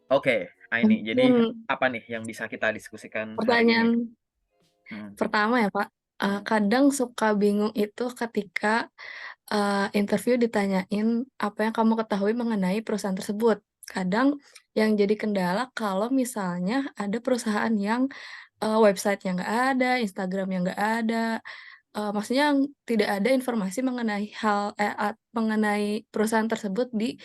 Oke, ini jadi Mungkin apa nih yang bisa kita diskusikan hari ini? pertanyaan Hmm. pertama ya Pak, Hmm. kadang suka bingung itu ketika, interview ditanyain apa yang kamu ketahui mengenai perusahaan tersebut. Kadang yang jadi kendala kalau misalnya ada perusahaan yang, website-nya nggak ada, Instagram-nya nggak ada, maksudnya tidak ada informasi mengenai mengenai perusahaan tersebut di,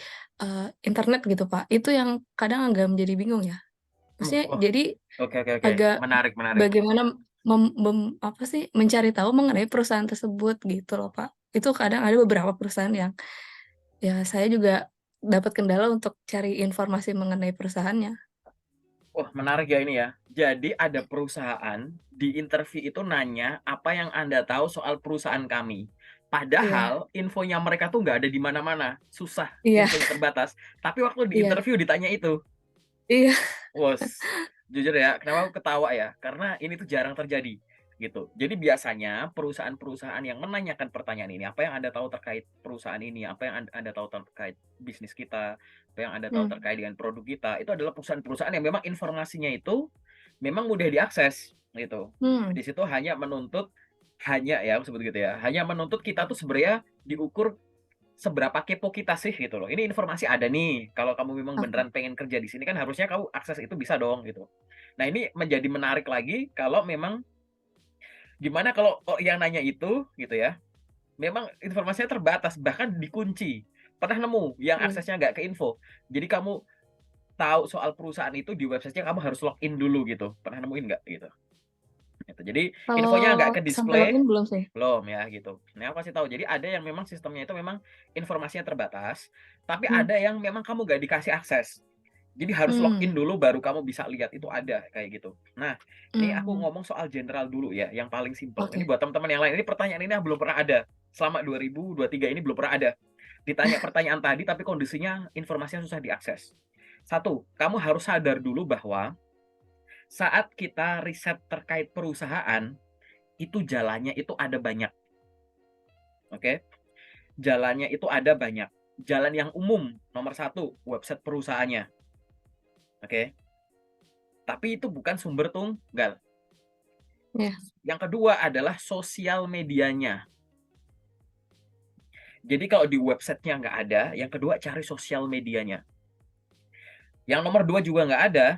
internet gitu Pak. Itu yang kadang agak menjadi bingung ya. Maksudnya Oh, jadi oke, oke, oke. agak Menarik, menarik. bagaimana apa sih, mencari tahu mengenai perusahaan tersebut gitu loh, Pak. Itu kadang ada beberapa perusahaan yang, ya saya juga dapat kendala untuk cari informasi mengenai perusahaannya. Wah, menarik ya ini ya. Jadi ada perusahaan di interview itu nanya apa yang Anda tahu soal perusahaan kami. Iya Padahal infonya mereka tuh nggak ada di mana-mana. Susah, iya infonya terbatas. Tapi waktu di iya interview ditanya itu. iya, Wos, jujur ya, kenapa aku ketawa ya? Karena ini tuh jarang terjadi, gitu. Jadi biasanya perusahaan-perusahaan yang menanyakan pertanyaan ini, "Apa yang Anda tahu terkait perusahaan ini? Apa yang Anda tahu terkait bisnis kita? Apa yang Anda tahu mmm, terkait dengan produk kita?" Itu adalah perusahaan-perusahaan yang memang informasinya itu memang mudah diakses, gitu. mmm, Di situ hanya ya, aku sebut gitu ya, hanya menuntut kita tuh sebenarnya diukur seberapa kepo kita sih gitu loh. Ini informasi ada nih, kalau kamu memang oke, beneran pengen kerja di sini kan harusnya kamu akses itu bisa dong gitu. Nah ini menjadi menarik lagi kalau memang gimana kalau yang nanya itu gitu ya, memang informasinya terbatas bahkan dikunci. Pernah nemu yang iya. aksesnya nggak ke info. Jadi kamu tahu soal perusahaan itu di websitenya kamu harus login dulu gitu. Pernah nemuin nggak gitu? Gitu. Jadi Kalau infonya nggak sampai ke-display login belum sih. belum ya gitu. Nah, aku kasih tahu. Jadi ada yang memang sistemnya itu memang informasinya terbatas, tapi Mmm, ada yang memang kamu nggak dikasih akses. Jadi harus login mmm, dulu baru kamu bisa lihat itu ada kayak gitu. Nah, ini aku mmm, ngomong soal general dulu ya, yang paling simpel. Ini oke. buat teman-teman yang lain. Ini pertanyaan ini yang belum pernah ada. Selama 2023 ini belum pernah ada. Ditanya pertanyaan tadi tapi kondisinya informasinya susah diakses. Satu, kamu harus sadar dulu bahwa saat kita riset terkait perusahaan, itu jalannya itu ada banyak, oke? Jalannya itu ada banyak. Jalan yang umum, nomor satu, website perusahaannya, oke? Tapi itu bukan sumber tunggal. Iya, Yang kedua adalah sosial medianya. Jadi kalau di websitenya nggak ada, yang kedua cari sosial medianya. Yang nomor dua juga nggak ada,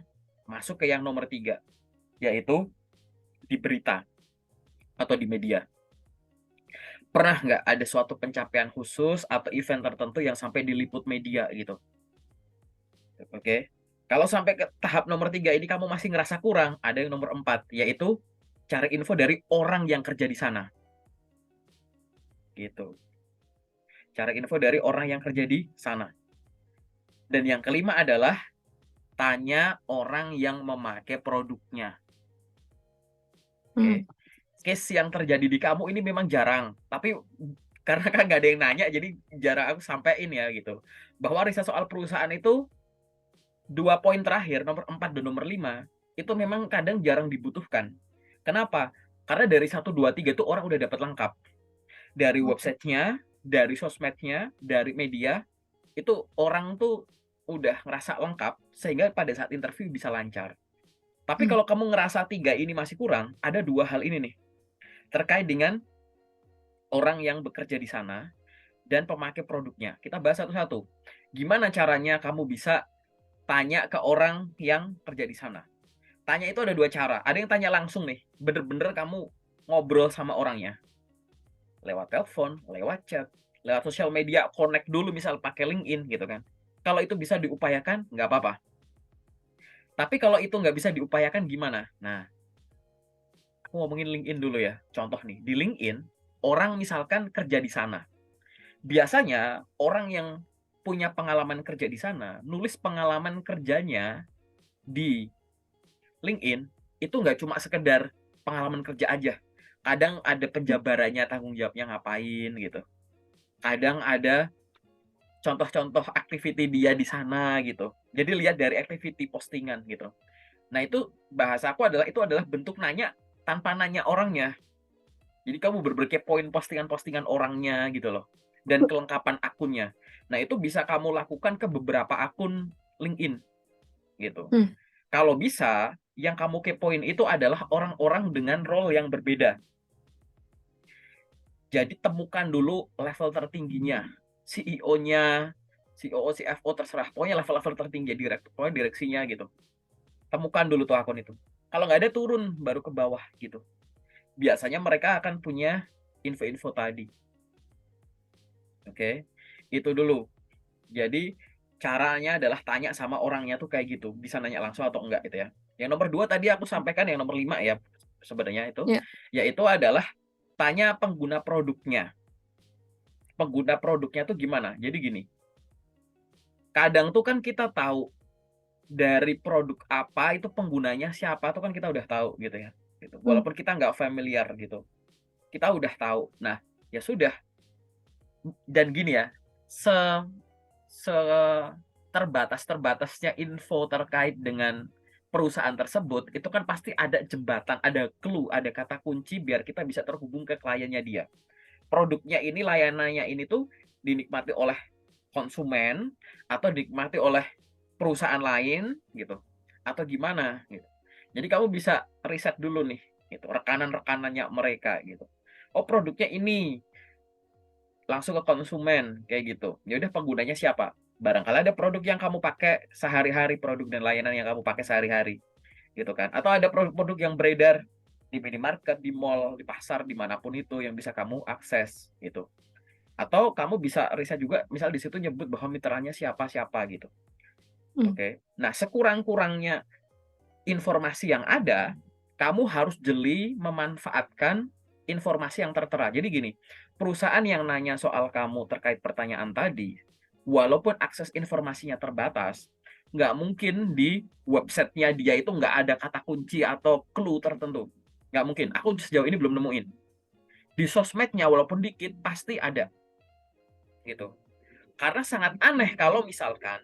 masuk ke yang nomor tiga, yaitu di berita atau di media. Pernah nggak ada suatu pencapaian khusus atau event tertentu yang sampai diliput media gitu? Oke. Kalau sampai ke tahap nomor 3 ini kamu masih ngerasa kurang, ada yang nomor 4 yaitu cari info dari orang yang kerja di sana, gitu. Cari info dari orang yang kerja di sana. Dan yang kelima adalah tanya orang yang memakai produknya. mmm, Oke. Case yang terjadi di kamu ini memang jarang, tapi karena kan nggak ada yang nanya, jadi jarang aku sampein ya gitu. Bahwa riset soal perusahaan itu 2 poin terakhir, nomor 4 dan nomor 5 itu memang kadang jarang dibutuhkan. Kenapa? Karena dari 1, 2, 3 itu orang udah dapat lengkap. Dari oke, websitenya, dari sosmednya, dari media, itu orang tuh udah ngerasa lengkap sehingga pada saat interview bisa lancar. Tapi mmm, kalau kamu ngerasa 3 ini masih kurang, ada 2 hal ini nih, terkait dengan orang yang bekerja di sana dan pemakai produknya. Kita bahas satu-satu. Gimana caranya kamu bisa tanya ke orang yang kerja di sana? Tanya itu ada 2 cara. Ada yang tanya langsung nih, bener-bener kamu ngobrol sama orangnya. Lewat telepon, lewat chat, lewat sosial media, connect dulu misal pakai LinkedIn gitu kan. Kalau itu bisa diupayakan, nggak apa-apa. Tapi kalau itu nggak bisa diupayakan gimana? Nah, aku ngomongin LinkedIn dulu ya. Contoh nih, di LinkedIn, orang misalkan kerja di sana. Biasanya orang yang punya pengalaman kerja di sana, nulis pengalaman kerjanya di LinkedIn itu nggak cuma sekedar pengalaman kerja aja. Kadang ada penjabarannya, tanggung jawabnya ngapain gitu. Kadang ada contoh-contoh activity dia di sana gitu. Jadi lihat dari activity postingan gitu. Nah itu bahasa aku adalah itu adalah bentuk nanya tanpa nanya orangnya. Jadi kamu berkepoin postingan-postingan orangnya gitu loh. Dan kelengkapan akunnya. Nah itu bisa kamu lakukan ke beberapa akun LinkedIn. gitu. Hmm. Kalau bisa, yang kamu kepoin itu adalah orang-orang dengan role yang berbeda. Jadi temukan dulu level tertingginya, CEO-nya, COO, CFO terserah, pokoknya level-level tertinggi pokoknya direksinya gitu. Temukan dulu tuh akun itu. Kalau nggak ada turun baru ke bawah gitu. Biasanya mereka akan punya info-info tadi. Oke, itu dulu. Jadi caranya adalah tanya sama orangnya tuh kayak gitu. Bisa nanya langsung atau enggak gitu ya. Yang nomor 2 tadi aku sampaikan, yang nomor 5 ya sebenarnya itu, Ya. yaitu adalah tanya pengguna produknya. Pengguna produknya tuh gimana? Jadi gini, kadang tuh kan kita tahu dari produk apa itu penggunanya siapa tuh kan kita udah tahu gitu ya. Gitu. Hmm. Walaupun kita nggak familiar gitu, kita udah tahu. Nah, ya sudah. Dan gini ya, se se terbatas-terbatasnya info terkait dengan perusahaan tersebut, itu kan pasti ada jembatan, ada clue, ada kata kunci biar kita bisa terhubung ke kliennya dia. Produknya ini, layanannya ini tuh dinikmati oleh konsumen atau dinikmati oleh perusahaan lain gitu, atau gimana gitu. Jadi kamu bisa riset dulu nih, gitu, rekanan-rekanannya mereka gitu. Oh, produknya ini, langsung ke konsumen kayak gitu. Ya udah, penggunanya siapa? Barangkali ada produk yang kamu pakai sehari-hari, produk dan layanan yang kamu pakai sehari-hari, gitu kan. Atau ada produk-produk yang beredar di minimarket, di mall, di pasar, dimanapun itu yang bisa kamu akses gitu. Atau kamu bisa riset juga, misal di situ nyebut bahwa mitranya siapa-siapa gitu. Hmm. Oke. Nah, sekurang-kurangnya informasi yang ada, kamu harus jeli memanfaatkan informasi yang tertera. Jadi gini, perusahaan yang nanya soal kamu terkait pertanyaan tadi, walaupun akses informasinya terbatas, nggak mungkin di websitenya dia itu nggak ada kata kunci atau clue tertentu. Nggak mungkin. Aku sejauh ini belum nemuin. Di sosmednya walaupun dikit, pasti ada. Gitu. Karena sangat aneh kalau misalkan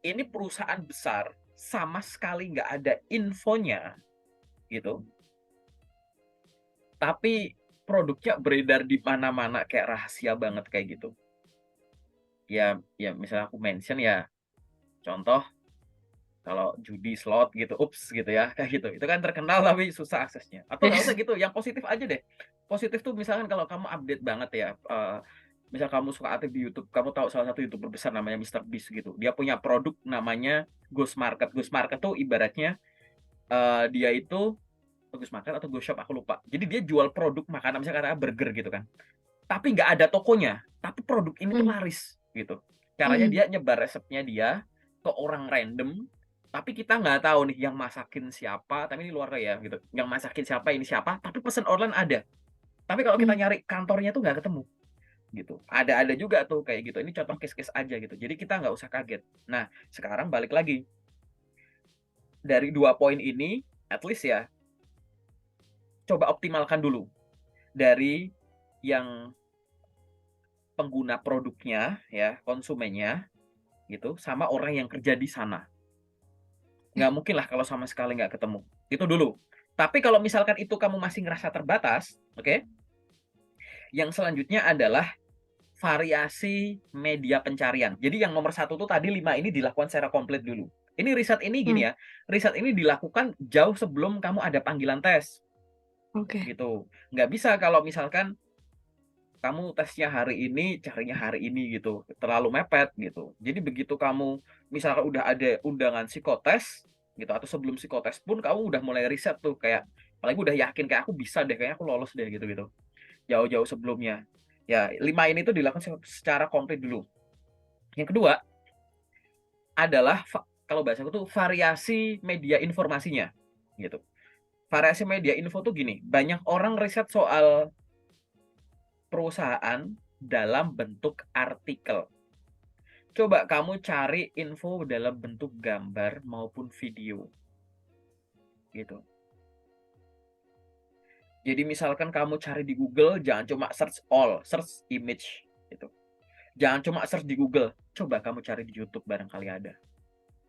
ini perusahaan besar, sama sekali nggak ada infonya, gitu. Tapi produknya beredar di mana-mana kayak rahasia banget kayak gitu. Ya misalnya aku mention ya, contoh kalau judi slot gitu, ups gitu ya, kayak gitu. Itu kan terkenal tapi susah aksesnya. Atau nggak usah gitu, yang positif aja deh. Positif tuh misalkan kalau kamu update banget ya, misal kamu suka aktif di YouTube, kamu tahu salah satu YouTuber besar namanya Mister Beast gitu. Dia punya produk namanya Ghost Market. Ghost Market tuh ibaratnya dia itu Ghost Market atau Ghost Shop aku lupa. Jadi dia jual produk makanan misalnya katakan burger gitu kan. Tapi nggak ada tokonya, tapi produk ini tuh Hmm. laris gitu. Caranya Hmm. dia nyebar resepnya dia ke orang random, tapi kita nggak tahu nih yang masakin siapa, tapi ini luar ya gitu. Yang masakin siapa, ini siapa, tapi pesan online ada. Tapi kalau kita Hmm. nyari kantornya tuh nggak ketemu gitu. Ada juga tuh kayak gitu. Ini contoh case-case aja gitu. Jadi kita nggak usah kaget. Nah, sekarang balik lagi. Dari 2 poin ini, at least ya, coba optimalkan dulu. Dari yang pengguna produknya, ya, konsumennya, gitu, sama orang yang kerja di sana. Ya. Nggak mungkin lah kalau sama sekali nggak ketemu. Itu dulu. Tapi kalau misalkan itu kamu masih ngerasa terbatas, oke, yang selanjutnya adalah variasi media pencarian. Jadi yang nomor 1 tuh tadi 5 ini dilakukan secara komplit dulu. Ini riset ini Hmm. gini ya, riset ini dilakukan jauh sebelum kamu ada panggilan tes, Oke. gitu. Nggak bisa kalau misalkan kamu tesnya hari ini, carinya hari ini gitu, terlalu mepet gitu. Jadi begitu kamu misalkan udah ada undangan psikotes gitu, atau sebelum psikotes pun kamu udah mulai riset tuh kayak, apalagi udah yakin kayak aku bisa deh, kayaknya aku lolos deh gitu-gitu. Jauh-jauh sebelumnya. Ya, 5 ini tuh dilakukan secara komplit dulu. Yang kedua adalah kalau bahasa aku tuh variasi media informasinya gitu. Variasi media info tuh gini, banyak orang riset soal perusahaan dalam bentuk artikel. Coba kamu cari info dalam bentuk gambar maupun video, gitu. Jadi misalkan kamu cari di Google, jangan cuma search all, search image, gitu. Jangan cuma search di Google, coba kamu cari di YouTube barangkali ada,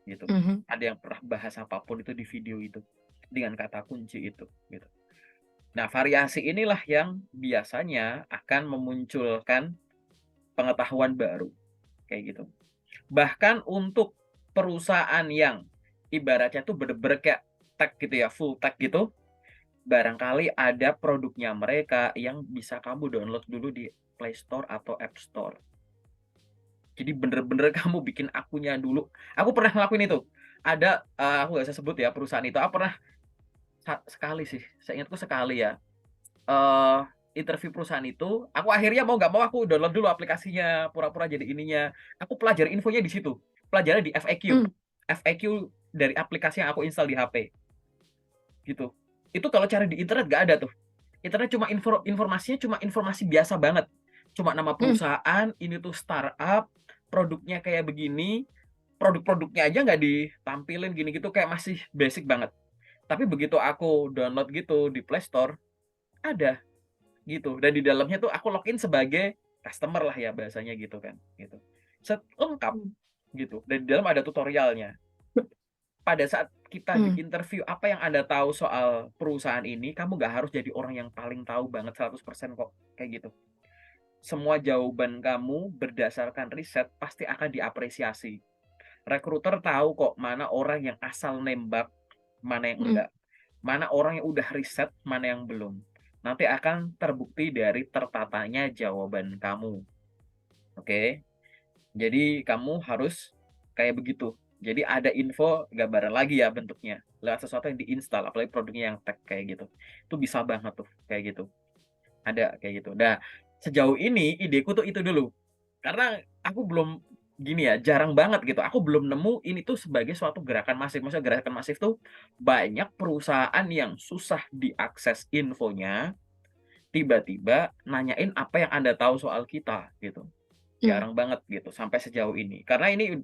gitu. Mhm. Ada yang pernah bahas apapun itu di video itu, dengan kata kunci itu, gitu. Nah, variasi inilah yang biasanya akan memunculkan pengetahuan baru, kayak gitu. Bahkan untuk perusahaan yang ibaratnya tuh bener-bener kayak tag gitu ya, full tag gitu, barangkali ada produknya mereka yang bisa kamu download dulu di Play Store atau App Store. Jadi bener-bener kamu bikin akunnya dulu. Aku pernah ngelakuin itu. Ada, aku nggak usah sebut ya perusahaan itu, aku pernah sekali sih, seingatku sekali ya, eee, interview perusahaan itu, aku akhirnya mau nggak mau aku download dulu aplikasinya, pura-pura jadi ininya. Aku pelajari infonya di situ, pelajari di FAQ. Mmm, FAQ dari aplikasi yang aku install di HP, gitu. Itu kalau cari di internet nggak ada tuh. Internet cuma informasinya cuma informasi biasa banget. Cuma nama mhm, perusahaan, ini tuh startup, produknya kayak begini, produk-produknya aja nggak ditampilin gini gitu, kayak masih basic banget. Tapi begitu aku download gitu di Play Store, ada gitu, dan di dalamnya tuh aku login sebagai customer lah ya bahasanya gitu kan, gitu. Lengkap mmm, gitu, dan di dalam ada tutorialnya. Pada saat kita di mmm, interview, apa yang Anda tahu soal perusahaan ini, kamu nggak harus jadi orang yang paling tahu banget 100% kok, kayak gitu. Semua jawaban kamu berdasarkan riset pasti akan diapresiasi. Rekruter tahu kok mana orang yang asal nembak, mana yang mhm, enggak. Mana orang yang udah riset, mana yang belum. Nanti akan terbukti dari tertatanya jawaban kamu, oke? Jadi kamu harus kayak begitu. Jadi ada info gambaran lagi ya bentuknya, lewat sesuatu yang diinstal, apalagi produknya yang tag kayak gitu. Itu bisa banget tuh kayak gitu, ada kayak gitu. Nah, sejauh ini ideku tuh itu dulu. Karena aku belum gini ya, jarang banget gitu, aku belum nemu ini tuh sebagai suatu gerakan masif. Maksudnya gerakan masif tuh banyak perusahaan yang susah diakses infonya, tiba-tiba nanyain apa yang Anda tahu soal kita, gitu. mmm, Jarang banget gitu sampai sejauh ini. Karena ini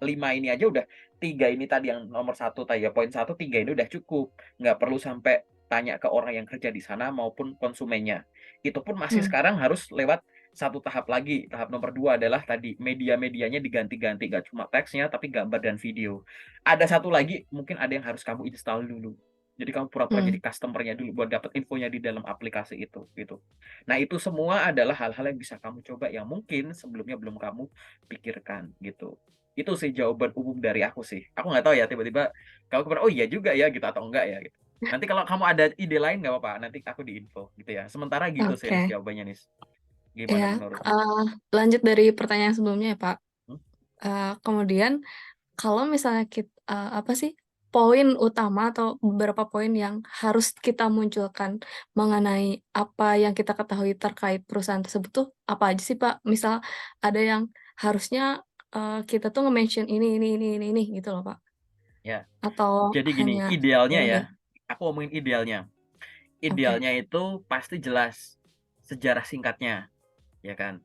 5 ini aja udah, 3 ini tadi yang nomor satu tadi ya, poin satu 3 ini udah cukup. Nggak perlu sampai tanya ke orang yang kerja di sana maupun konsumennya. Itu pun masih mmm, sekarang harus lewat satu tahap lagi. Tahap nomor 2 adalah tadi media-medianya diganti-ganti, nggak cuma teksnya tapi gambar dan video. Ada satu lagi mungkin ada yang harus kamu install dulu. Jadi kamu pura-pura mmm, jadi customer-nya dulu buat dapat infonya di dalam aplikasi itu, gitu. Nah, itu semua adalah hal-hal yang bisa kamu coba yang mungkin sebelumnya belum kamu pikirkan, gitu. Itu sih jawaban umum dari aku sih. Aku nggak tahu ya tiba-tiba kamu kepikiran, "Oh iya juga ya," gitu, atau enggak ya, gitu. Nanti kalau kamu ada ide lain nggak apa-apa, nanti aku di-info, gitu ya. Sementara gitu sih Nis oke. jawabannya Nis. Gimana Iya, menurutmu? lanjut dari pertanyaan sebelumnya ya, Pak. Hmm? Kemudian kalau misalnya apa sih, poin utama atau beberapa poin yang harus kita munculkan mengenai apa yang kita ketahui terkait perusahaan tersebut tuh apa aja sih, Pak? Misal ada yang harusnya, kita tuh nge-mention ini gitu loh, Pak? Ya, Atau jadi gini, hanya ya idealnya ya, udah? aku ngomongin idealnya. Oke. Idealnya itu pasti jelas sejarah singkatnya, ya kan.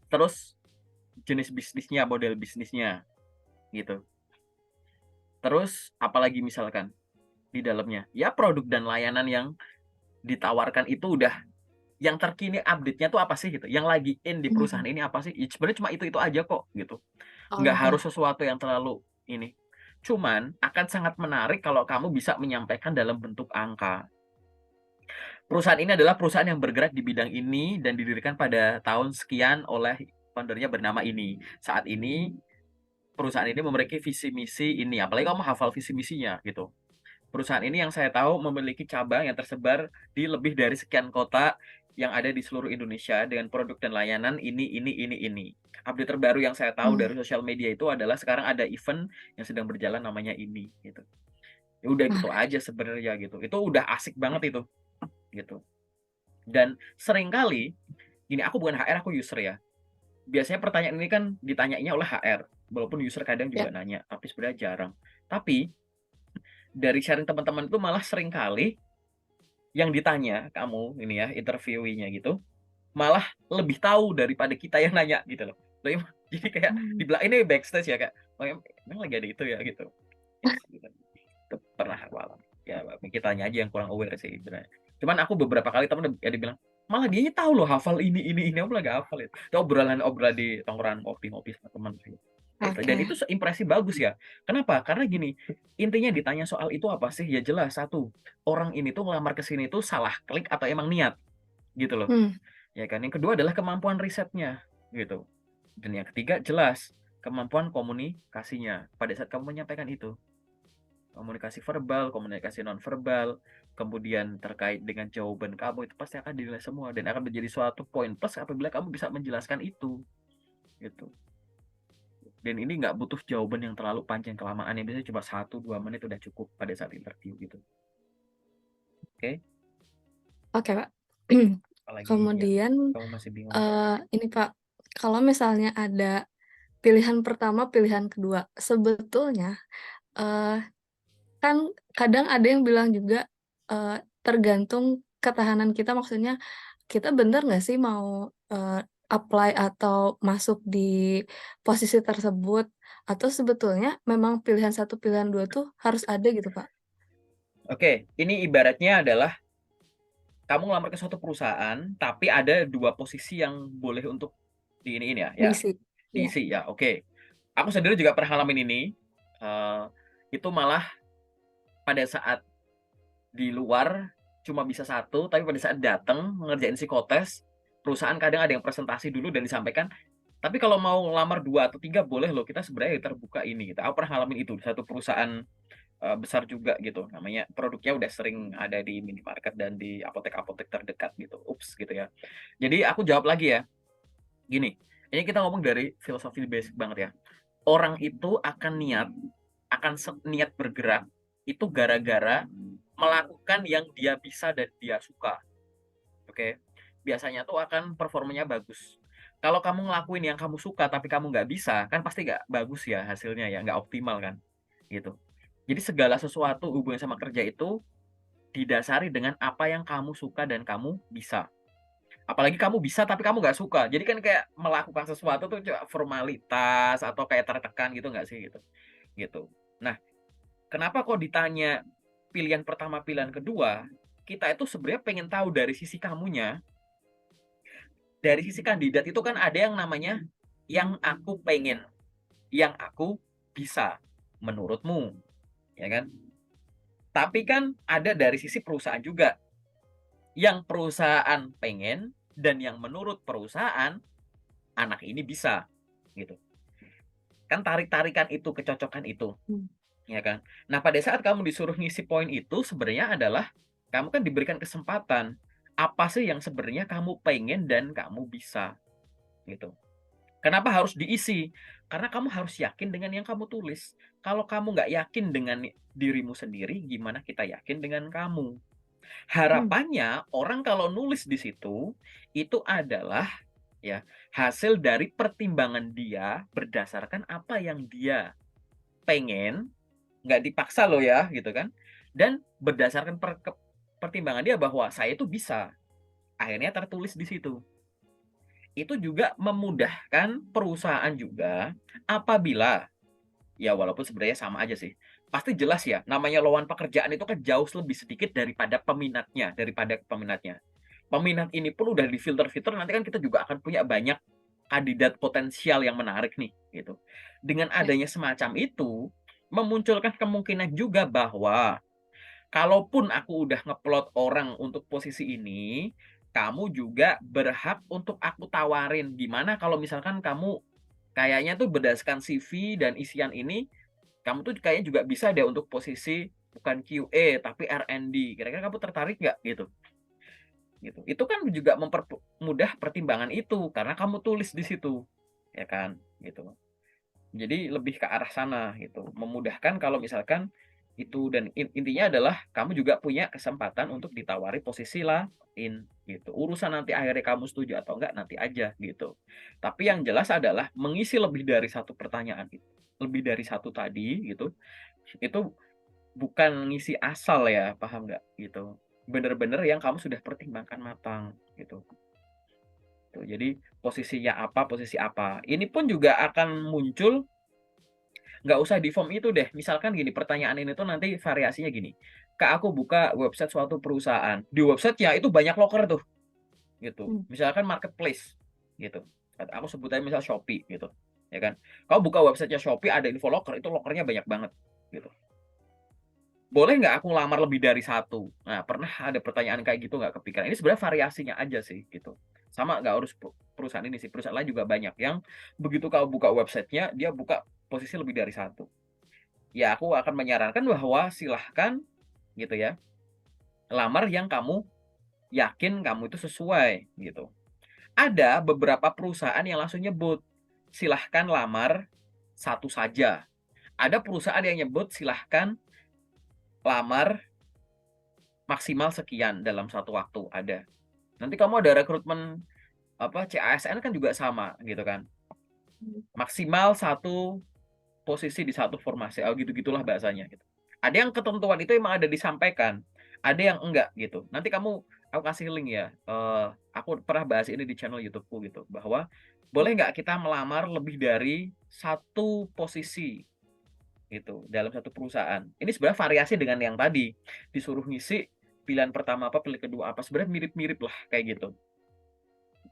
Terus jenis bisnisnya, model bisnisnya, gitu. Terus apalagi misalkan di dalamnya, ya produk dan layanan yang ditawarkan itu udah yang terkini update-nya tuh apa sih gitu, yang lagi in di perusahaan Mmm, ini apa sih, sebenarnya cuma itu aja kok gitu. Nggak oke. harus sesuatu yang terlalu ini. Cuman akan sangat menarik kalau kamu bisa menyampaikan dalam bentuk angka. Perusahaan ini adalah perusahaan yang bergerak di bidang ini dan didirikan pada tahun sekian oleh founder-nya bernama ini. Saat ini perusahaan ini memiliki visi misi ini, apalagi kamu hafal visi misinya gitu. Perusahaan ini yang saya tahu memiliki cabang yang tersebar di lebih dari sekian kota yang ada di seluruh Indonesia dengan produk dan layanan ini. Update terbaru yang saya tahu Mmm, dari sosial media itu adalah sekarang ada event yang sedang berjalan namanya ini, gitu. Ya udah gitu wah, aja sebenarnya gitu. Itu udah asik banget itu, gitu. Dan seringkali gini, aku bukan HR, aku user ya. Biasanya pertanyaan ini kan ditanyainnya oleh HR, walaupun user kadang ya, juga nanya, tapi sebenarnya jarang. Tapi dari sharing teman-teman itu malah seringkali yang ditanya kamu ini ya, interviewee-nya gitu, malah lebih tahu daripada kita yang nanya gitu loh. Loh ya jadi kayak mmm, ini backstage ya Kak, "Oh emang lagi ada itu ya?" Gitu. Yes, gitu. Itu pernah aku alami. Ya kitanya aja yang kurang aware sih sebenarnya. Cuman aku beberapa kali temen ada bilang, "Malah dianya tahu loh hafal ini, aku malah nggak hafal itu." Itu obrolan di tongkrongan ngopi-ngopi sama teman sih. Gitu, dan oke. itu impresi bagus ya. Kenapa? Karena gini, intinya ditanya soal itu apa sih, ya jelas, satu, orang ini tuh ngelamar ke sini tuh salah klik atau emang niat, gitu loh. Mmm, Ya kan, yang kedua adalah kemampuan risetnya, gitu. Dan yang ketiga jelas, kemampuan komunikasinya pada saat kamu menyampaikan itu. Komunikasi verbal, komunikasi nonverbal, kemudian terkait dengan jawaban kamu itu pasti akan dinilai semua dan akan menjadi suatu poin plus apabila kamu bisa menjelaskan itu, gitu. Dan ini nggak butuh jawaban yang terlalu panjang kelamaan, yang biasanya cuma 1-2 menit udah cukup pada saat interview gitu. Oke, Oke, Pak. apalagi yang Kemudian, kamu masih bingung? ini, Pak, kalau misalnya ada pilihan pertama, pilihan kedua, sebetulnya, eee, kan kadang ada yang bilang juga, tergantung ketahanan kita, maksudnya kita bener nggak sih mau, apply atau masuk di posisi tersebut, atau sebetulnya memang pilihan satu, pilihan 2 tuh harus ada gitu, Pak? Oke, ini ibaratnya adalah kamu ngelamar ke suatu perusahaan, tapi ada 2 posisi yang boleh untuk diiniin ya, Diisi. Iya. diisi ya, oke. Aku sendiri juga pernah ngalamin ini, eee, itu malah pada saat di luar cuma bisa satu, tapi pada saat datang ngerjain psikotes, perusahaan kadang ada yang presentasi dulu dan disampaikan, tapi kalau mau ngelamar 2 atau 3 boleh loh, kita sebenarnya terbuka ini gitu. Aku pernah ngalamin itu di satu perusahaan, besar juga gitu, namanya produknya udah sering ada di minimarket dan di apotek-apotek terdekat gitu, ups gitu ya. Jadi aku jawab lagi ya, gini, ini kita ngomong dari filosofi basic banget ya. Orang itu akan niat bergerak itu gara-gara melakukan yang dia bisa dan dia suka. Oke. Biasanya tuh akan performanya bagus. Kalau kamu ngelakuin yang kamu suka tapi kamu nggak bisa, kan pasti nggak bagus ya hasilnya ya, nggak optimal kan, gitu. Jadi segala sesuatu hubungan sama kerja itu didasari dengan apa yang kamu suka dan kamu bisa. Apalagi kamu bisa tapi kamu nggak suka. Jadi kan kayak melakukan sesuatu tuh cuma formalitas atau kayak tertekan gitu nggak sih gitu. Gitu. Nah, kenapa kok ditanya pilihan pertama, pilihan kedua, kita itu sebenarnya pengen tahu dari sisi kamunya, dari sisi kandidat itu kan ada yang namanya yang aku pengen, yang aku bisa, menurutmu, ya kan? Tapi kan ada dari sisi perusahaan juga, yang perusahaan pengen dan yang menurut perusahaan anak ini bisa, gitu. Kan tarik-tarikan itu, kecocokan itu, Mmm. ya kan? Nah, pada saat kamu disuruh ngisi poin itu sebenarnya adalah kamu kan diberikan kesempatan, apa sih yang sebenarnya kamu pengen dan kamu bisa, gitu. Kenapa harus diisi? Karena kamu harus yakin dengan yang kamu tulis. Kalau kamu nggak yakin dengan dirimu sendiri, gimana kita yakin dengan kamu? Mmm. Harapannya orang kalau nulis di situ, itu adalah ya hasil dari pertimbangan dia berdasarkan apa yang dia pengen, nggak dipaksa loh ya, gitu kan. Dan berdasarkan pertimbangan dia bahwa saya itu bisa. Akhirnya tertulis di situ. Itu juga memudahkan perusahaan juga apabila ya walaupun sebenarnya sama aja sih. Pasti jelas ya, namanya lowongan pekerjaan itu kan jauh lebih sedikit daripada peminatnya. Peminat ini pun udah difilter-filter, nanti kan kita juga akan punya banyak kandidat potensial yang menarik nih, gitu. Dengan Ya. adanya semacam itu, memunculkan kemungkinan juga bahwa kalaupun aku udah ngeplot orang untuk posisi ini, kamu juga berhak untuk aku tawarin, gimana kalau misalkan kamu kayaknya tuh berdasarkan CV dan isian ini, kamu tuh kayaknya juga bisa deh untuk posisi bukan QA tapi R&D, kira-kira kamu tertarik nggak? Gitu. Gitu. Itu kan juga mempermudah pertimbangan itu, karena kamu tulis di situ, ya kan? Gitu. Jadi lebih ke arah sana gitu, memudahkan kalau misalkan itu dan intinya adalah kamu juga punya kesempatan untuk ditawari posisi lain gitu. Urusan nanti akhirnya kamu setuju atau enggak nanti aja gitu. Tapi yang jelas adalah mengisi lebih dari satu pertanyaan itu, lebih dari satu tadi gitu, itu bukan ngisi asal ya, paham nggak gitu. Bener-bener yang kamu sudah pertimbangkan matang gitu. Tuh, jadi posisinya apa, posisi apa. Ini pun juga akan muncul. Nggak usah di form itu deh, misalkan gini, pertanyaan ini tuh nanti variasinya gini, "Kak, aku buka website suatu perusahaan." Di website-nya itu banyak loker tuh, gitu. Mmm. Misalkan marketplace, gitu. Aku sebut aja misal Shopee, gitu, ya kan. Kamu buka website-nya Shopee, ada info loker, itu lokernya banyak banget, gitu. "Boleh nggak aku ngelamar lebih dari satu?" Nah, pernah ada pertanyaan kayak gitu nggak kepikiran? Ini sebenarnya variasinya aja sih, gitu. Sama nggak harus perusahaan ini sih, perusahaan lain juga banyak yang begitu kamu buka website-nya, dia buka posisi lebih dari satu. ya aku akan menyarankan bahwa silahkan gitu ya, lamar yang kamu yakin kamu itu sesuai gitu. Ada beberapa perusahaan yang langsung nyebut, silahkan lamar satu saja. Ada perusahaan yang nyebut silahkan lamar maksimal sekian dalam satu waktu, ada. Nanti kamu ada rekrutmen CASN kan juga sama gitu kan. Maksimal satu posisi di satu formasi, gitu-gitulah bahasanya gitu. Ada yang ketentuan itu emang ada disampaikan, ada yang enggak gitu. Nanti aku kasih link ya, aku pernah bahas ini di channel YouTube-ku gitu, bahwa boleh nggak kita melamar lebih dari satu posisi gitu dalam satu perusahaan. Ini sebenarnya variasi dengan yang tadi, disuruh ngisi pilihan pertama apa, pilihan kedua apa, sebenarnya mirip-mirip lah kayak gitu.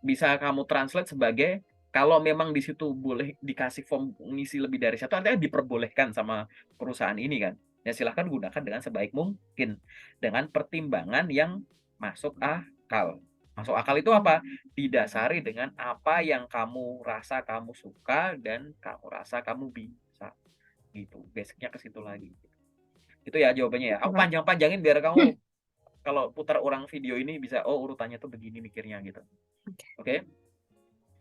Bisa kamu translate sebagai kalau memang di situ boleh dikasih form ngisi lebih dari satu, artinya diperbolehkan sama perusahaan ini kan. Ya silahkan gunakan dengan sebaik mungkin, dengan pertimbangan yang masuk akal. Masuk akal itu apa? Didasari dengan apa yang kamu rasa kamu suka dan kamu rasa kamu bisa, gitu. Basic-nya ke situ lagi. Itu ya jawabannya ya. Oke, Aku Pak. panjang-panjangin biar kamu kalau putar ulang video ini bisa, oh urutannya tuh begini mikirnya gitu. Oke. Oke?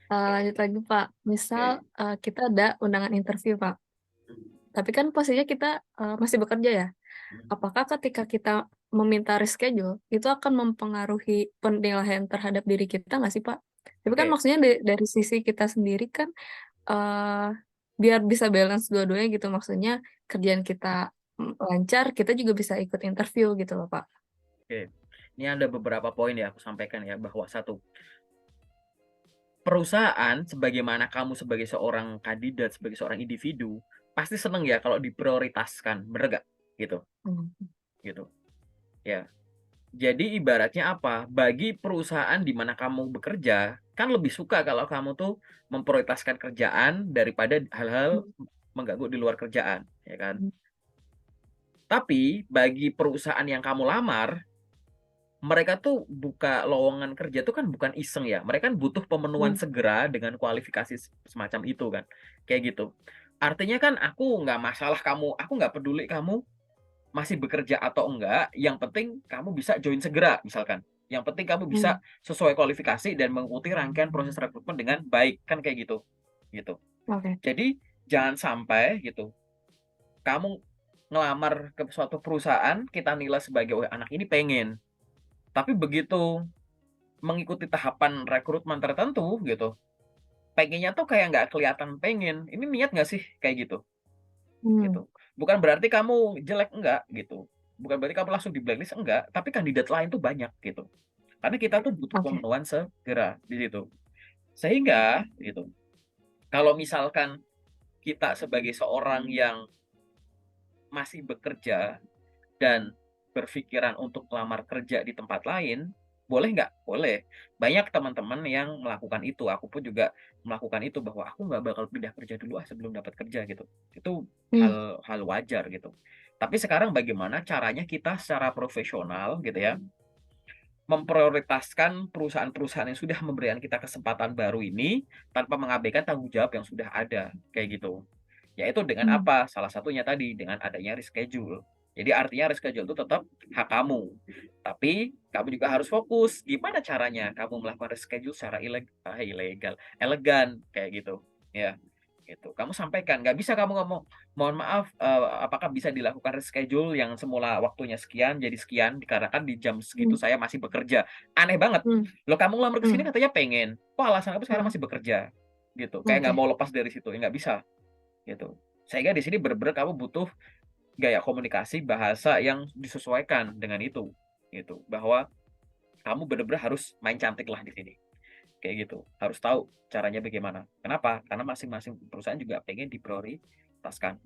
Lanjut lagi, Pak. Misal, Oke. kita ada undangan interview, Pak. Tapi kan posisinya kita, masih bekerja ya. Apakah ketika kita meminta reschedule, itu akan mempengaruhi penilaian terhadap diri kita nggak sih, Pak? Tapi kan Oke. maksudnya dari sisi kita sendiri kan, eee, biar bisa balance dua-duanya gitu, maksudnya kerjaan kita, lancar, kita juga bisa ikut interview gitu loh, Pak. Oke, ini ada beberapa poin ya aku sampaikan ya, bahwa satu, perusahaan sebagaimana kamu sebagai seorang kandidat, sebagai seorang individu, pasti seneng ya kalau diprioritaskan, bener nggak? Gitu, Mmm, gitu. Ya, jadi ibaratnya apa? Bagi perusahaan di mana kamu bekerja, kan lebih suka kalau kamu tuh memprioritaskan kerjaan daripada hal-hal mhm, mengganggu di luar kerjaan, ya kan? mhm, Tapi bagi perusahaan yang kamu lamar, mereka tuh buka lowongan kerja tuh kan bukan iseng ya, mereka kan butuh pemenuhan mhm, segera dengan kualifikasi semacam itu kan, kayak gitu. Artinya kan aku nggak masalah aku nggak peduli kamu masih bekerja atau enggak, yang penting kamu bisa join segera misalkan. Yang penting kamu mmm, bisa sesuai kualifikasi dan mengikuti rangkaian proses rekrutmen dengan baik, kan kayak gitu, gitu. oke, Jadi jangan sampai gitu, kamu ngelamar ke suatu perusahaan, kita nilai sebagai, "Oh anak ini pengen," tapi begitu mengikuti tahapan rekrutmen tertentu gitu, pengennya tuh kayak nggak kelihatan pengen, ini niat nggak sih? Kayak gitu, mmm, gitu. Bukan berarti kamu jelek, enggak, gitu. Bukan berarti kamu langsung di-blacklist, enggak, tapi kandidat lain tuh banyak, gitu. Karena kita tuh butuh oke, pemenuhan segera, di situ. Sehingga, gitu, kalau misalkan kita sebagai seorang yang masih bekerja dan berpikiran untuk melamar kerja di tempat lain, boleh nggak? Boleh. Banyak teman-teman yang melakukan itu, aku pun juga melakukan itu, bahwa aku nggak bakal pindah kerja dulu sebelum dapat kerja gitu. Itu mmm, hal hal wajar gitu. Tapi sekarang bagaimana caranya kita secara profesional gitu ya, memprioritaskan perusahaan-perusahaan yang sudah memberikan kita kesempatan baru ini, tanpa mengabaikan tanggung jawab yang sudah ada, kayak gitu. Yaitu dengan mmm, apa? Salah satunya tadi, dengan adanya reschedule. Jadi artinya reschedule itu tetap hak kamu. Tapi kamu juga harus fokus, gimana caranya kamu melakukan reschedule secara ilegal, elegan, kayak gitu. Ya, gitu. Kamu sampaikan, nggak bisa kamu ngomong, "Mohon maaf, apakah bisa dilakukan reschedule yang semula waktunya sekian jadi sekian, dikarenakan di jam segitu mmm, saya masih bekerja." Aneh banget. mmm, Loh kamu ngelamar ke sini mmm, katanya pengen, kok alasan kamu sekarang heeh, masih bekerja? Gitu, kayak nggak oke, mau lepas dari situ, ya nggak bisa. Gitu. Sehingga di sini bener-bener kamu butuh gaya komunikasi bahasa yang disesuaikan dengan itu, gitu. Bahwa kamu bener-bener harus main cantik lah di sini, kayak gitu. Harus tahu caranya bagaimana. Kenapa? Karena masing-masing perusahaan juga pengen diprioritaskan,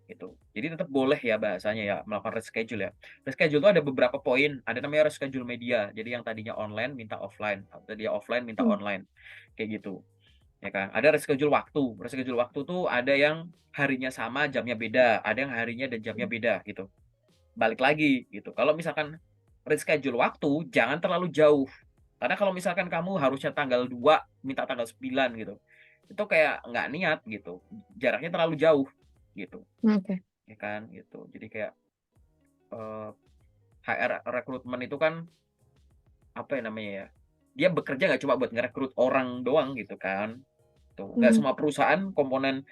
gitu. Jadi tetap boleh ya bahasanya ya melakukan reschedule ya. Reschedule itu ada beberapa poin, ada namanya reschedule media. Jadi yang tadinya online minta offline, atau dia offline minta mmm, online, kayak gitu. Ya kan, ada reschedule waktu. Reschedule waktu tuh ada yang harinya sama, jamnya beda, ada yang harinya dan jamnya mmm, beda gitu. Balik lagi gitu, kalau misalkan reschedule waktu jangan terlalu jauh. Karena kalau misalkan kamu harusnya tanggal 2 minta tanggal 9 gitu, itu kayak nggak niat gitu, jaraknya terlalu jauh gitu. oke, ya kan, gitu. Jadi kayak, eee, HR rekrutmen itu kan, apa ya namanya ya, dia bekerja nggak cuma buat ngerekrut orang doang gitu kan, tuh. Nggak Mhm. semua perusahaan komponen,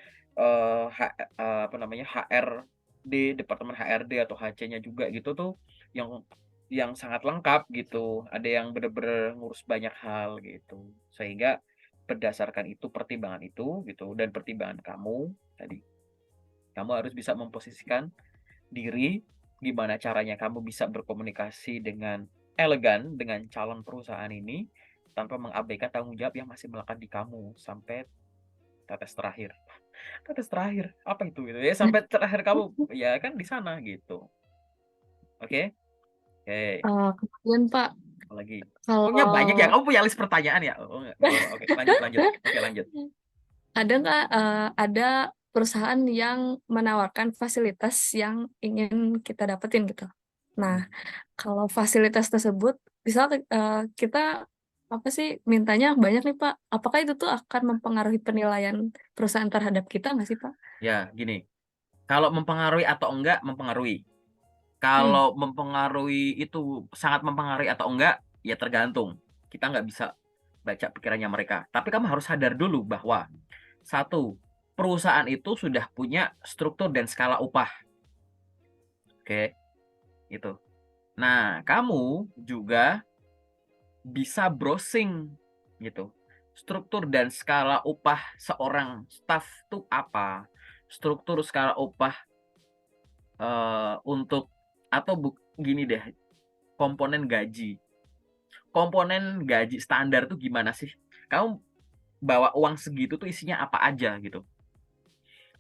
apa namanya, HRD, departemen HRD atau HC-nya juga gitu tuh, yang sangat lengkap gitu. Ada yang bener-bener ngurus banyak hal gitu. Sehingga berdasarkan itu, pertimbangan itu gitu, dan pertimbangan kamu tadi, kamu harus bisa memposisikan diri, gimana caranya kamu bisa berkomunikasi dengan elegan dengan calon perusahaan ini, tanpa mengabaikan tanggung jawab yang masih melekat di kamu sampai tetes terakhir. Tetes terakhir, apa itu gitu ya, sampai terakhir kamu ya kan di sana gitu. Oke? Oke, Kemudian Pak, apalagi? Pokoknya banyak ya, kalau kamu punya list pertanyaan ya? Oh enggak apa-apa, oke lanjut lanjut. Oke lanjut. ada nggak, ada perusahaan yang menawarkan fasilitas yang ingin kita dapetin gitu? Mhm, Nah, kalau fasilitas tersebut misal, kita, apa sih, mintanya banyak nih, Pak, apakah itu tuh akan mempengaruhi penilaian perusahaan terhadap kita nggak sih, Pak? ya gini, kalau mempengaruhi atau enggak, mempengaruhi. Mhm, Kalau mempengaruhi itu sangat mempengaruhi atau enggak, ya tergantung. Kita nggak bisa baca pikirannya mereka. Tapi kamu harus sadar dulu bahwa, satu, perusahaan itu sudah punya struktur dan skala upah, oke, itu. Nah, kamu juga bisa browsing gitu. Struktur dan skala upah seorang staf tuh apa? Struktur skala upah, untuk atau gini deh, komponen gaji. Komponen gaji standar tuh gimana sih? Kamu bawa uang segitu tuh isinya apa aja gitu.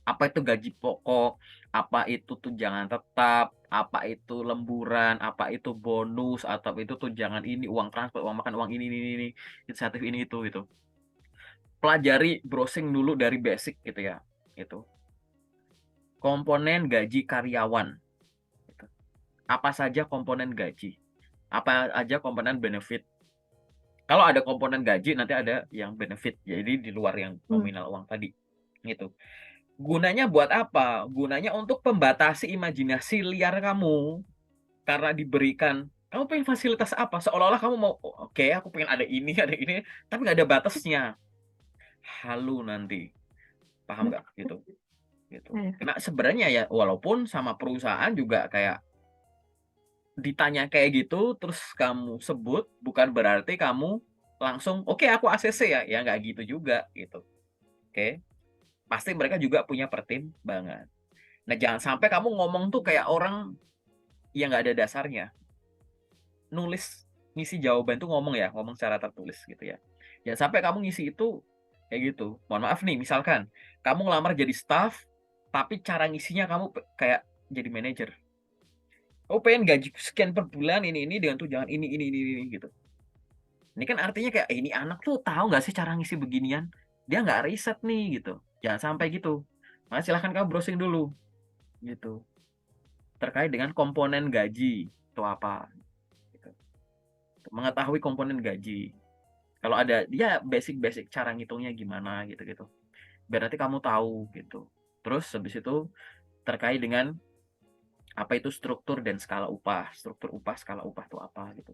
Apa itu gaji pokok, apa itu tunjangan tetap, apa itu lemburan, apa itu bonus, atau itu tunjangan ini, uang transport, uang makan, uang ini, insentif ini itu gitu. Pelajari browsing dulu dari basic gitu ya, gitu. Komponen gaji karyawan gitu. Apa saja komponen gaji? Apa aja komponen benefit? Kalau ada komponen gaji nanti ada yang benefit, jadi di luar yang mmm, nominal uang tadi, gitu. Gunanya buat apa? Gunanya untuk membatasi imajinasi liar kamu, karena diberikan, "Kamu pengen fasilitas apa?" Seolah-olah kamu mau, "Oh, oke, aku pengen ada ini ada ini," tapi nggak ada batasnya. Halu nanti, paham nggak? Gitu gitu. iya. Karena sebenarnya ya walaupun sama perusahaan juga kayak ditanya kayak gitu, terus kamu sebut, bukan berarti kamu langsung, "Oke, aku ACC ya." Ya nggak gitu juga, gitu, oke? Pasti mereka juga punya pertimbangan. Nah, jangan sampai kamu ngomong tuh kayak orang yang nggak ada dasarnya. Nulis, ngisi jawaban tuh ngomong ya, ngomong secara tertulis gitu ya. Jangan sampai kamu ngisi itu kayak gitu. Mohon maaf nih, misalkan kamu ngelamar jadi staff, tapi cara ngisinya kamu kayak jadi manajer. "Oh, pengen gaji sekian per bulan, ini dengan tunjangan ini," gitu. Ini kan artinya kayak, "Ini anak tuh tahu nggak sih cara ngisi beginian? Dia nggak riset nih," gitu. Jangan sampai gitu. Makanya silahkan kamu browsing dulu, gitu. Terkait dengan komponen gaji, itu apa, gitu. Mengetahui komponen gaji. Kalau ada ya basic-basic cara ngitungnya gimana gitu-gitu. Biar nanti kamu tahu gitu. Terus habis itu terkait dengan apa itu struktur dan skala upah. Struktur upah, skala upah itu apa gitu.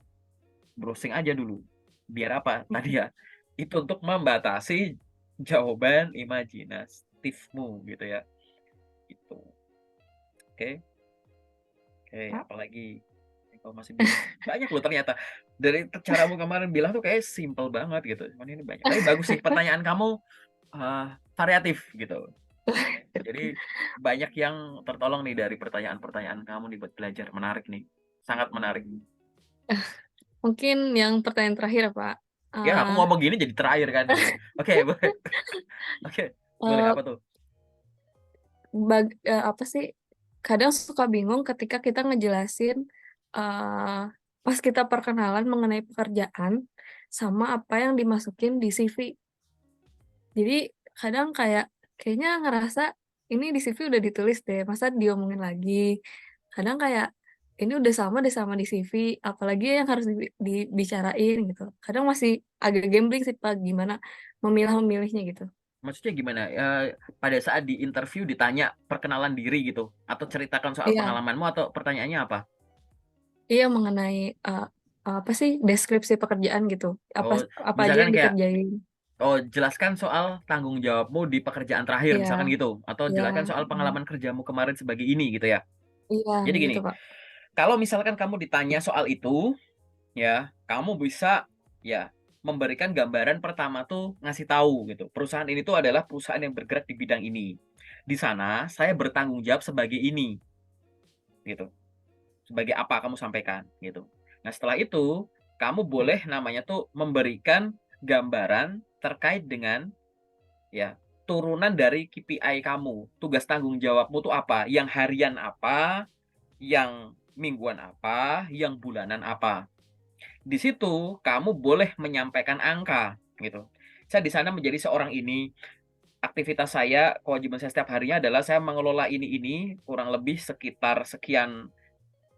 Browsing aja dulu. Biar apa? Tadi ya, itu untuk membatasi jawaban imajinatifmu gitu ya. Gitu. Oke. Oke, Pak, apalagi? Kalau masih bingung. Banyak loh ternyata. Dari caramu kemarin bilang tuh kayak simpel banget gitu. Cuman ini banyak. Tapi bagus sih pertanyaan kamu, eee, variatif gitu. Jadi banyak yang tertolong nih dari pertanyaan-pertanyaan kamu nih buat belajar. Menarik nih, sangat menarik. mungkin yang pertanyaan terakhir ya, Pak, Ya aku eee ngomong gini jadi terakhir kan gitu. Oke boleh, oke, boleh eee apa tuh? Apa sih, kadang suka bingung ketika kita ngejelasin, eee, pas kita perkenalan mengenai pekerjaan, sama apa yang dimasukin di CV. Jadi kadang kayak, kayaknya ngerasa, ini di CV udah ditulis deh, masa diomongin lagi. Kadang kayak, ini udah sama deh sama di CV, apalagi yang harus dibicarain gitu. Kadang masih agak gambling sih Pak, gimana memilah-memilihnya gitu. Maksudnya gimana? Pada saat di interview ditanya perkenalan diri gitu, atau ceritakan soal Iya, pengalamanmu, atau pertanyaannya apa? iya mengenai apa sih deskripsi pekerjaan gitu. Apa Oh, apa aja misalkan yang kayak, dikerjain. oh jelaskan soal tanggung jawabmu di pekerjaan terakhir, Iya, misalkan gitu, atau iya, jelaskan soal mm, pengalaman kerjamu kemarin sebagai ini gitu ya. iya Jadi gini, gitu Kak. kalau misalkan kamu ditanya soal itu, ya, kamu bisa ya memberikan gambaran pertama tuh ngasih tahu gitu. Perusahaan ini tuh adalah perusahaan yang bergerak di bidang ini. Di sana saya bertanggung jawab sebagai ini, gitu. Sebagai apa kamu sampaikan gitu. Nah, setelah itu kamu boleh namanya tuh memberikan gambaran terkait dengan ya turunan dari KPI kamu. Tugas tanggung jawabmu tuh apa? Yang harian apa? Yang mingguan apa? Yang bulanan apa? Di situ kamu boleh menyampaikan angka gitu. Saya di sana menjadi seorang ini, aktivitas saya, kewajiban saya setiap harinya adalah saya mengelola ini kurang lebih sekitar sekian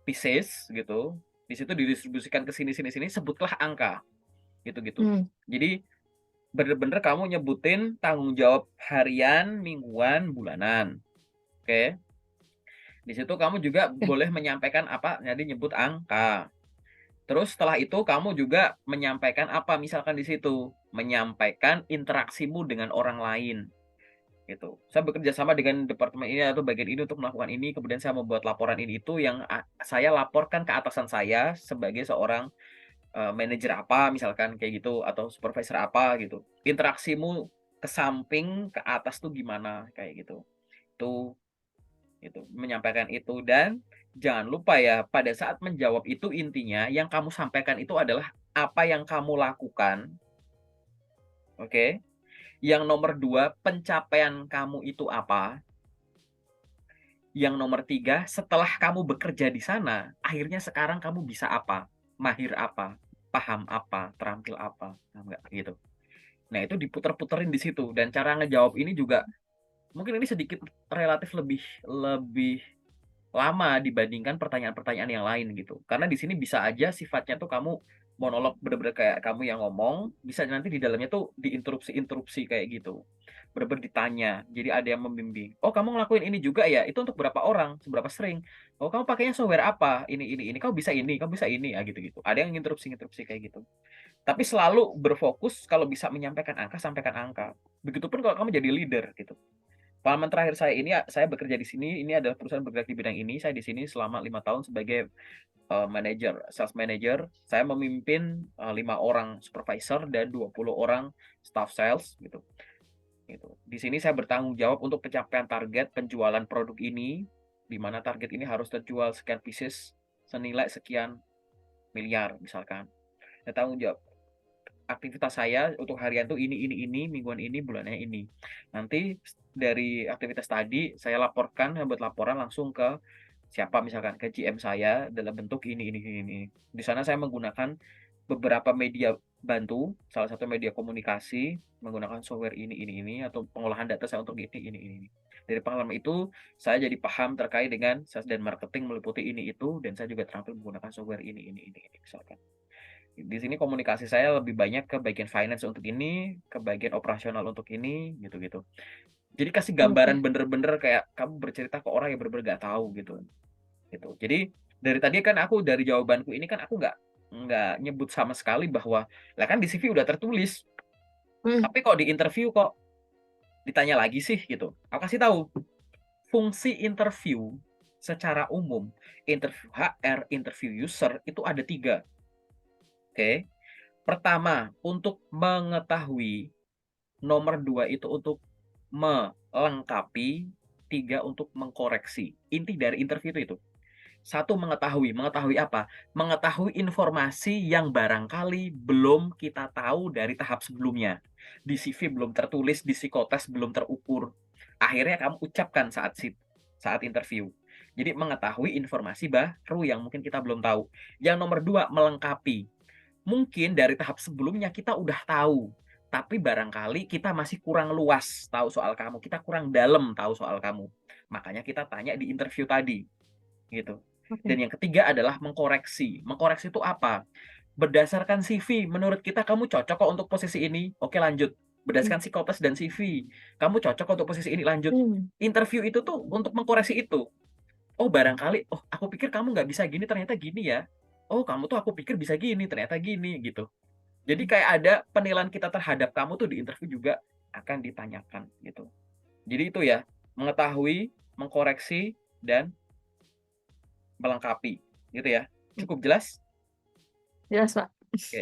pieces gitu. Di situ didistribusikan ke sini sini sini, sebutlah angka gitu-gitu. Hmm, Jadi bener-bener kamu nyebutin tanggung jawab harian, mingguan, bulanan. Oke. Di situ kamu juga oke. boleh menyampaikan apa? Jadi nyebut angka. Terus setelah itu kamu juga menyampaikan apa misalkan di situ, menyampaikan interaksimu dengan orang lain gitu. Saya bekerja sama dengan departemen ini atau bagian ini untuk melakukan ini, kemudian saya membuat laporan ini itu yang saya laporkan ke atasan saya sebagai seorang manajer apa misalkan kayak gitu atau supervisor apa gitu. Interaksimu ke samping, ke atas tuh gimana kayak gitu. Itu menyampaikan itu dan jangan lupa ya pada saat menjawab itu intinya yang kamu sampaikan itu adalah apa yang kamu lakukan, oke? Yang nomor 2 pencapaian kamu itu apa? Yang nomor 3 setelah kamu bekerja di sana, akhirnya sekarang kamu bisa apa? Mahir apa? Paham apa? Terampil apa? Paham nggak? Gitu. Nah, itu diputer-puterin di situ dan cara ngejawab ini juga mungkin ini sedikit relatif lebih lebih lama dibandingkan pertanyaan-pertanyaan yang lain gitu. Karena di sini bisa aja sifatnya tuh kamu monolog bener-bener kayak kamu yang ngomong, bisa nanti di dalamnya tuh diinterupsi-interupsi kayak gitu. Bener-bener ditanya, jadi ada yang membimbing. Oh, kamu ngelakuin ini juga ya? Itu untuk berapa orang? Seberapa sering? Oh, kamu pakainya software apa? Ini. Kamu bisa ini, kamu bisa ini, ya gitu-gitu. Ada yang interupsi-interupsi kayak gitu. Tapi selalu berfokus kalau bisa menyampaikan angka, sampaikan angka. Begitupun kalau kamu jadi leader gitu. Pengalaman terakhir saya ini, saya bekerja di sini, ini adalah perusahaan bergerak di bidang ini. Saya di sini selama 5 tahun sebagai manager, sales manager. Saya memimpin 5 orang supervisor dan 20 orang staff sales gitu. Gitu. Di sini saya bertanggung jawab untuk pencapaian target penjualan produk ini, di mana target ini harus terjual sekian pieces senilai sekian miliar misalkan. Saya tanggung jawab aktivitas saya untuk harian tuh ini, mingguan ini, bulannya ini. Nanti dari aktivitas tadi saya laporkan, saya buat laporan langsung ke siapa misalkan ke GM saya dalam bentuk ini. Di sana saya menggunakan beberapa media bantu, salah satu media komunikasi menggunakan software ini atau pengolahan data saya untuk ini. Dari pengalaman itu saya jadi paham terkait dengan sales dan marketing meliputi ini itu dan saya juga terampil menggunakan software ini misalkan. Di sini komunikasi saya lebih banyak ke bagian finance untuk ini, ke bagian operasional untuk ini, gitu-gitu. Jadi kasih Oke. gambaran bener-bener kayak kamu bercerita ke orang yang bener-bener gak tahu gitu. Gitu. Jadi dari tadi kan aku dari jawabanku ini kan aku nggak nyebut sama sekali bahwa lah kan di CV udah tertulis, Hmm, tapi kok di interview kok ditanya lagi sih gitu. Aku kasih tahu fungsi interview secara umum, interview HR, interview user itu ada 3. Oke. Pertama, untuk mengetahui, nomor 2 itu untuk melengkapi, 3 untuk mengkoreksi. Inti dari interview itu. Satu mengetahui, mengetahui apa? Mengetahui informasi yang barangkali belum kita tahu dari tahap sebelumnya. Di CV belum tertulis, di psikotes belum terukur. Akhirnya kamu ucapkan saat interview. Jadi mengetahui informasi baru yang mungkin kita belum tahu. Yang nomor 2 melengkapi. Mungkin dari tahap sebelumnya kita udah tahu, tapi barangkali kita masih kurang luas tahu soal kamu, kita kurang dalam tahu soal kamu. Makanya kita tanya di interview tadi, gitu. oke. Dan yang ketiga adalah mengkoreksi. Mengkoreksi itu apa? Berdasarkan CV, menurut kita kamu cocok kok untuk posisi ini. Oke, lanjut. Mmm. berdasarkan psikotes dan CV. Kamu cocok untuk posisi ini, lanjut. Mmm. Interview itu tuh untuk mengkoreksi itu. Oh barangkali, "Oh aku pikir kamu nggak bisa gini, ternyata gini ya. Oh kamu tuh aku pikir bisa gini, ternyata gini," gitu. Jadi kayak ada penilaian kita terhadap kamu tuh di interview juga akan ditanyakan gitu. Jadi itu ya, mengetahui, mengkoreksi, dan melengkapi gitu ya. Mmm. Cukup jelas? Jelas, Pak. Oke.